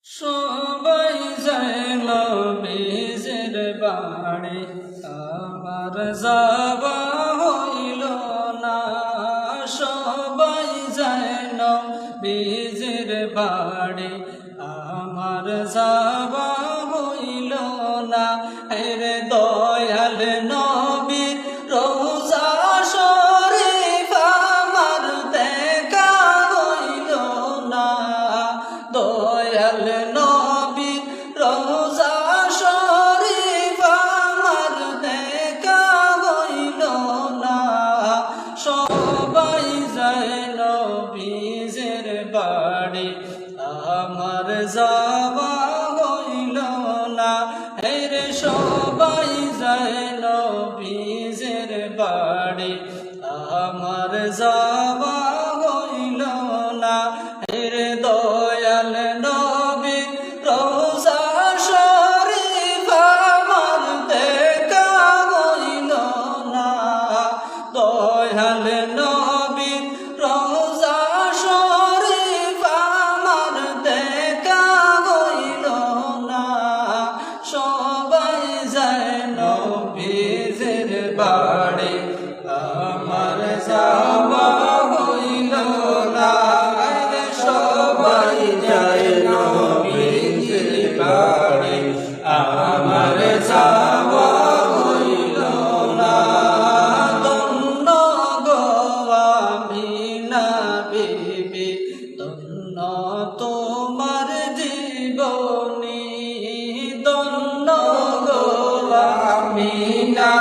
সবাই যায় নবীজির বাড়ি, আমার যাওয়া হইল না। সবাই যায় নবীজির বাড়ি, আমার যাওয়া হইল না। রে দয়াল নবীর রোজা শরীফ আমার দেখা হইল না। দয়াল নবীর রোজা শরীফ আমার দেখা হইল না। সবাই যায় নবীজির বাড়ি, আমার যাওয়া হইল না। রে সবাই যায় নবীজির বাড়ি, আমার যাওয়া হইল না। রে দয়াল নবীর রোজা শরীফ আমার দেখা হইল না। দয়াল নবীর রোজা শরীফ আমার দেখা হইল না। সবাই যায় নবীজির বাড়ি, আমার যাওয়া হইল না। সবাই যায় নবীজির বাড়ি, আমার যাওয়া হইল না। ধন্য গো আমিনা বিবি, ধন্য তোমার জীবনী। ধন্য গো আমিনা